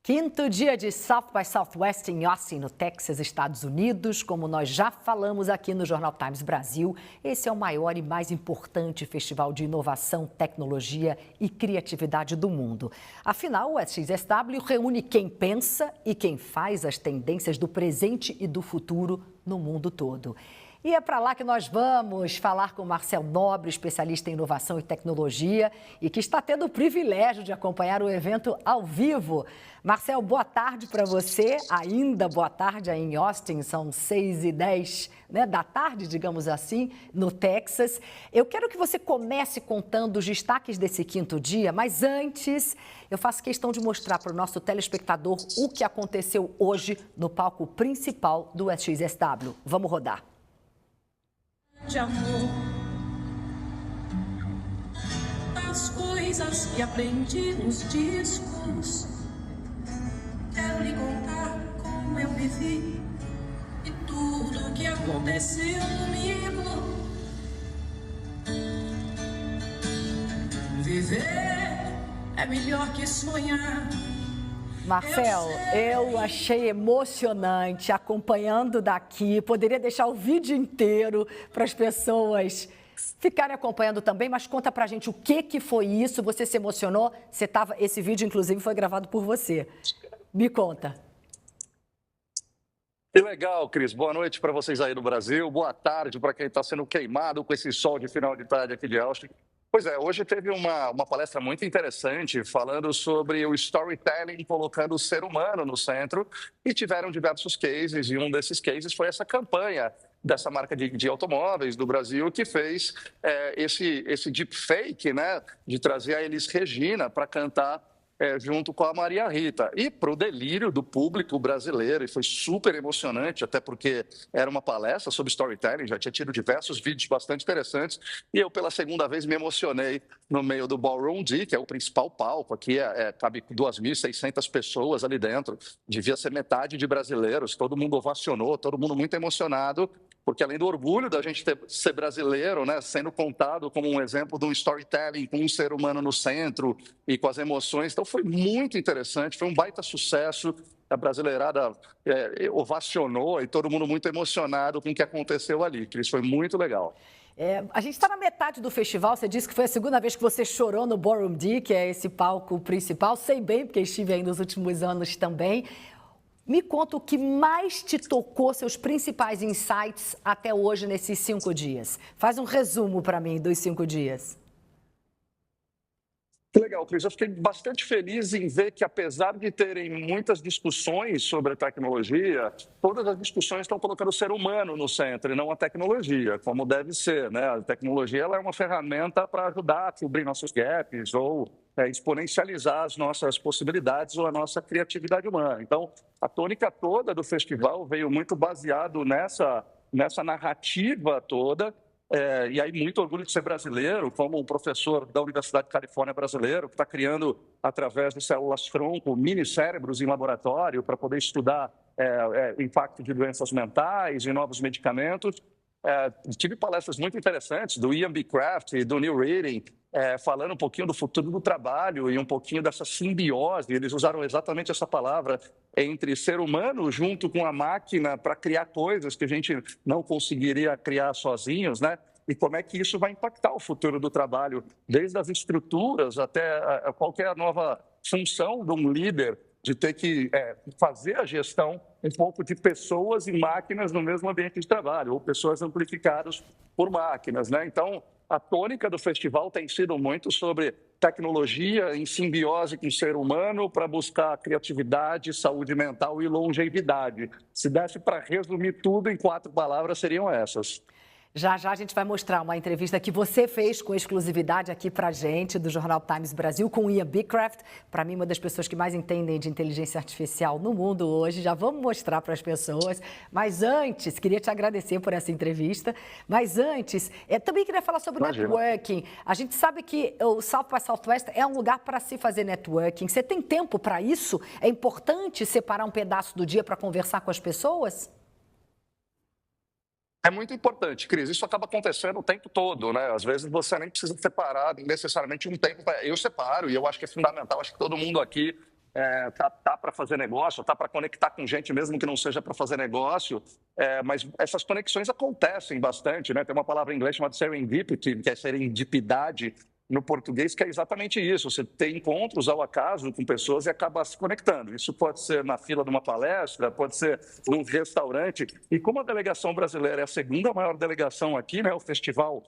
Quinto dia de South by Southwest em Austin, no Texas, Estados Unidos. Como nós já falamos aqui no Jornal Times Brasil, esse é o maior e mais importante festival de inovação, tecnologia e criatividade do mundo. Afinal, o SXSW reúne quem pensa e quem faz as tendências do presente e do futuro no mundo todo. E é para lá que nós vamos falar com Marcel Nobre, especialista em inovação e tecnologia e que está tendo o privilégio de acompanhar o evento ao vivo. Marcel, boa tarde para você. Ainda boa tarde aí em Austin, são 6h10 da tarde, digamos assim, no Texas. Eu quero que você comece contando os destaques desse quinto dia, mas antes eu faço questão de mostrar para o nosso telespectador o que aconteceu hoje no palco principal do SXSW. Vamos rodar. De amor, as coisas que aprendi nos discos, quero lhe contar como eu vivi e tudo o que aconteceu comigo. Viver é melhor que sonhar. Marcel, eu achei emocionante acompanhando daqui. Poderia deixar o vídeo inteiro para as pessoas ficarem acompanhando também, mas conta pra gente o que foi isso. Você se emocionou? Esse vídeo, inclusive, foi gravado por você. Me conta. Que legal, Cris. Boa noite para vocês aí no Brasil. Boa tarde para quem está sendo queimado com esse sol de final de tarde aqui de Austin. Pois é, hoje teve uma palestra muito interessante falando sobre o storytelling, colocando o ser humano no centro, e tiveram diversos cases, e um desses cases foi essa campanha dessa marca de automóveis do Brasil que fez esse deepfake, né, de trazer a Elis Regina para cantar junto com a Maria Rita. E para o delírio do público brasileiro, e foi super emocionante, até porque era uma palestra sobre storytelling, já tinha tido diversos vídeos bastante interessantes, e eu pela segunda vez me emocionei no meio do Ballroom D, que é o principal palco, aqui cabe 2.600 pessoas ali dentro, devia ser metade de brasileiros, todo mundo ovacionou, todo mundo muito emocionado, porque além do orgulho da gente ser brasileiro, né, sendo contado como um exemplo de um storytelling com um ser humano no centro e com as emoções, então foi muito interessante, foi um baita sucesso, a brasileirada ovacionou e todo mundo muito emocionado com o que aconteceu ali, que isso foi muito legal. A gente está na metade do festival, você disse que foi a segunda vez que você chorou no Ballroom D, que é esse palco principal, sei bem, porque estive aí nos últimos anos também. Me conta o que mais te tocou, seus principais insights até hoje nesses 5 dias. Faz um resumo para mim dos 5 dias. Que legal, Cris. Eu fiquei bastante feliz em ver que, apesar de terem muitas discussões sobre a tecnologia, todas as discussões estão colocando o ser humano no centro e não a tecnologia, como deve ser, né? A tecnologia ela é uma ferramenta para ajudar a cobrir nossos gaps ou exponencializar as nossas possibilidades ou a nossa criatividade humana. Então, a tônica toda do festival veio muito baseado nessa narrativa toda. E aí, muito orgulho de ser brasileiro, como um professor da Universidade de Califórnia brasileiro, que está criando, através de células-tronco, mini-cérebros em laboratório para poder estudar o impacto de doenças mentais e novos medicamentos. Tive palestras muito interessantes do Ian B. Craft e do Neil Reading, falando um pouquinho do futuro do trabalho e um pouquinho dessa simbiose, eles usaram exatamente essa palavra, entre ser humano junto com a máquina para criar coisas que a gente não conseguiria criar sozinhos, né? E como é que isso vai impactar o futuro do trabalho, desde as estruturas até qualquer nova função de um líder, de ter que fazer a gestão um pouco de pessoas e máquinas no mesmo ambiente de trabalho, ou pessoas amplificadas por máquinas, né? Então, a tônica do festival tem sido muito sobre tecnologia em simbiose com o ser humano para buscar criatividade, saúde mental e longevidade. Se desse para resumir tudo em 4 palavras, seriam essas. Já já a gente vai mostrar uma entrevista que você fez com exclusividade aqui pra gente, do Jornal Times Brasil, com o Ian B. Craft, para mim uma das pessoas que mais entendem de inteligência artificial no mundo hoje. Já vamos mostrar para as pessoas. Mas antes, queria te agradecer por essa entrevista. Mas antes, também queria falar sobre networking. A gente sabe que o South by Southwest é um lugar para se fazer networking. Você tem tempo para isso? É importante separar um pedaço do dia para conversar com as pessoas? É muito importante, Cris. Isso acaba acontecendo o tempo todo, né? Às vezes você nem precisa separar necessariamente um tempo. Eu separo e eu acho que é fundamental. Acho que todo mundo aqui tá para fazer negócio, tá para conectar com gente mesmo que não seja para fazer negócio, mas essas conexões acontecem bastante, né? Tem uma palavra em inglês chamada serendipity, que é serendipidade no português, que é exatamente isso. Você tem encontros ao acaso com pessoas e acaba se conectando. Isso pode ser na fila de uma palestra, pode ser num restaurante. E como a delegação brasileira é a segunda maior delegação aqui, né? O festival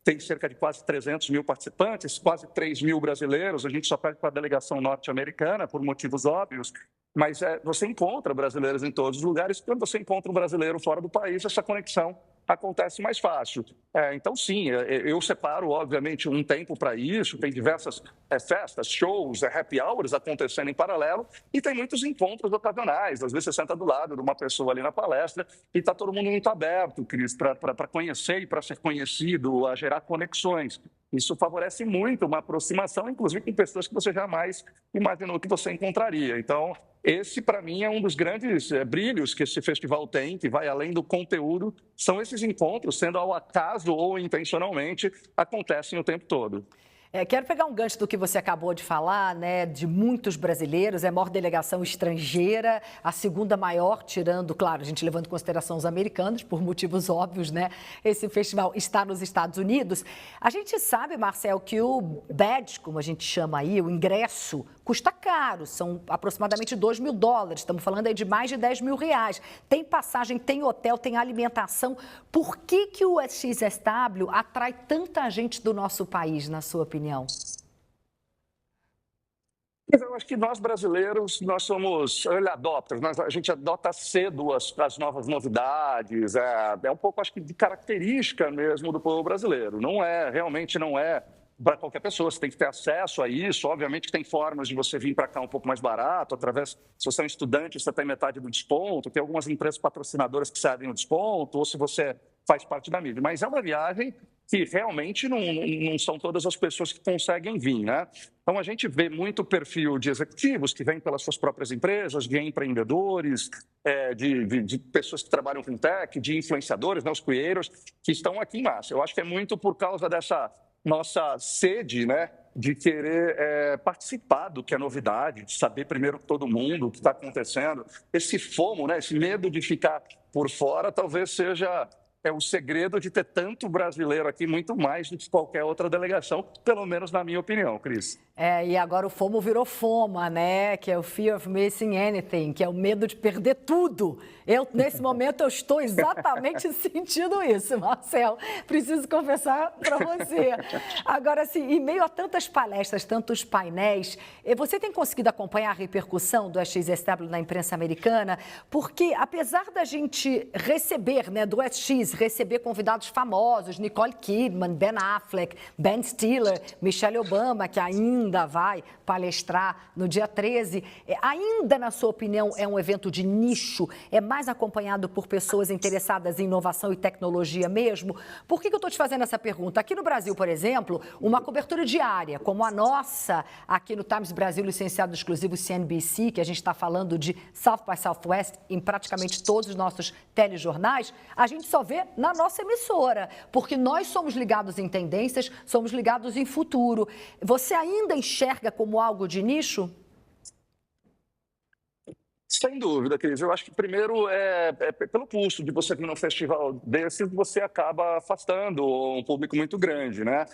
tem cerca de quase 300 mil participantes, quase 3 mil brasileiros. A gente só perde para a delegação norte-americana, por motivos óbvios. Mas você encontra brasileiros em todos os lugares. Quando você encontra um brasileiro fora do país, essa conexão acontece mais fácil. Então, sim, eu separo, obviamente, um tempo para isso. Tem diversas festas, shows, happy hours acontecendo em paralelo. E tem muitos encontros ocasionais. Às vezes você senta do lado de uma pessoa ali na palestra e está todo mundo muito aberto, Cris, para conhecer e para ser conhecido, a gerar conexões. Isso favorece muito uma aproximação, inclusive com pessoas que você jamais imaginou que você encontraria. Então, esse, para mim, é um dos grandes brilhos que esse festival tem, que vai além do conteúdo, são esses encontros, sendo ao acaso ou intencionalmente, acontecem o tempo todo. Quero pegar um gancho do que você acabou de falar, né, de muitos brasileiros, é a maior delegação estrangeira, a segunda maior, tirando, claro, a gente levando em consideração os americanos, por motivos óbvios, né, esse festival está nos Estados Unidos. A gente sabe, Marcel, que o badge, como a gente chama aí, o ingresso, custa caro, são aproximadamente $2.000, estamos falando aí de mais de R$10.000. Tem passagem, tem hotel, tem alimentação. Por que o SXSW atrai tanta gente do nosso país, na sua opinião? Eu acho que nós brasileiros, nós somos early adopters, a gente adota cedo as novas novidades, é um pouco, acho que, de característica mesmo do povo brasileiro. Realmente não é para qualquer pessoa, você tem que ter acesso a isso. Obviamente que tem formas de você vir para cá um pouco mais barato, se você é um estudante, você tem metade do desconto, tem algumas empresas patrocinadoras que cedem o desconto, ou se você faz parte da mídia. Mas é uma viagem que realmente não são todas as pessoas que conseguem vir, né? Então, a gente vê muito perfil de executivos que vêm pelas suas próprias empresas, de empreendedores, de pessoas que trabalham com tech, de influenciadores, né, os creators, que estão aqui em massa. Eu acho que é muito por causa dessa nossa sede, né, de querer participar do que é novidade, de saber primeiro que todo mundo o que está acontecendo. Esse FOMO, né, esse medo de ficar por fora, talvez seja o segredo de ter tanto brasileiro aqui, muito mais do que qualquer outra delegação, pelo menos na minha opinião, Cris. E agora o FOMO virou FOMA, né? Que é o Fear of Missing Anything, que é o medo de perder tudo. Nesse momento, eu estou exatamente sentindo isso, Marcel. Preciso confessar para você. Agora, assim, em meio a tantas palestras, tantos painéis, você tem conseguido acompanhar a repercussão do SXSW na imprensa americana? Porque, apesar da gente receber, né, do SX, receber convidados famosos, Nicole Kidman, Ben Affleck, Ben Stiller, Michelle Obama, que ainda vai palestrar no dia 13. Ainda, na sua opinião, é um evento de nicho? É mais acompanhado por pessoas interessadas em inovação e tecnologia mesmo? Por que eu estou te fazendo essa pergunta? Aqui no Brasil, por exemplo, uma cobertura diária, como a nossa, aqui no Times Brasil, licenciado exclusivo CNBC, que a gente está falando de South by Southwest em praticamente todos os nossos telejornais, a gente só vê na nossa emissora, porque nós somos ligados em tendências, somos ligados em futuro. Você ainda enxerga como algo de nicho? Sem dúvida, Cris. Eu acho que primeiro pelo custo de você vir num festival desses, você acaba afastando um público muito grande, né?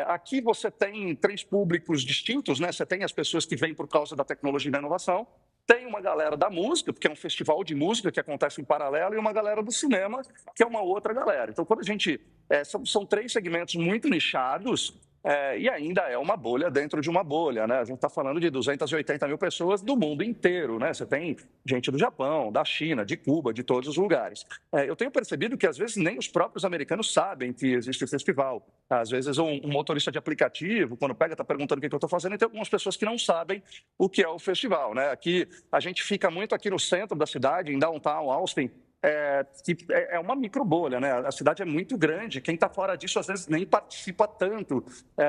Aqui você tem 3 públicos distintos, né? Você tem as pessoas que vêm por causa da tecnologia e da inovação, tem uma galera da música, porque é um festival de música que acontece em paralelo, e uma galera do cinema, que é uma outra galera. Então, quando a gente... são 3 segmentos muito nichados, e ainda é uma bolha dentro de uma bolha, né? A gente está falando de 280 mil pessoas do mundo inteiro, né? Você tem gente do Japão, da China, de Cuba, de todos os lugares. Eu tenho percebido que, às vezes, nem os próprios americanos sabem que existe o festival. Às vezes, um motorista de aplicativo, quando pega, está perguntando o que eu estou fazendo, e tem algumas pessoas que não sabem o que é o festival, né? Aqui, a gente fica muito aqui no centro da cidade, em Downtown Austin, é uma micro bolha, né? A cidade é muito grande, quem está fora disso às vezes nem participa tanto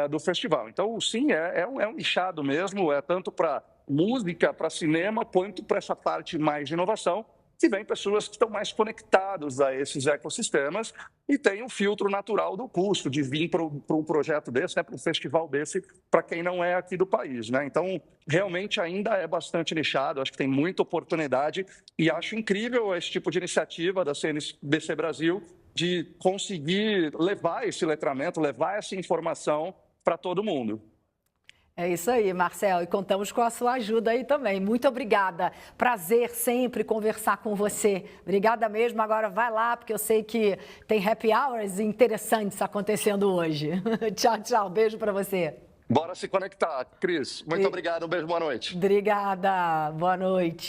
do festival. Então, sim, é um nichado mesmo, tanto para música, para cinema, quanto para essa parte mais de inovação, e vem pessoas que estão mais conectadas a esses ecossistemas e tem um filtro natural do custo de vir para um projeto desse, né, para um festival desse, para quem não é aqui do país, né? Então, realmente ainda é bastante nichado, acho que tem muita oportunidade e acho incrível esse tipo de iniciativa da CNBC Brasil de conseguir levar esse letramento, levar essa informação para todo mundo. É isso aí, Marcelo, e contamos com a sua ajuda aí também. Muito obrigada. Prazer sempre conversar com você. Obrigada mesmo. Agora vai lá, porque eu sei que tem happy hours interessantes acontecendo hoje. Tchau, tchau. Beijo para você. Bora se conectar, Cris. Muito obrigado. Um beijo, boa noite. Obrigada. Boa noite.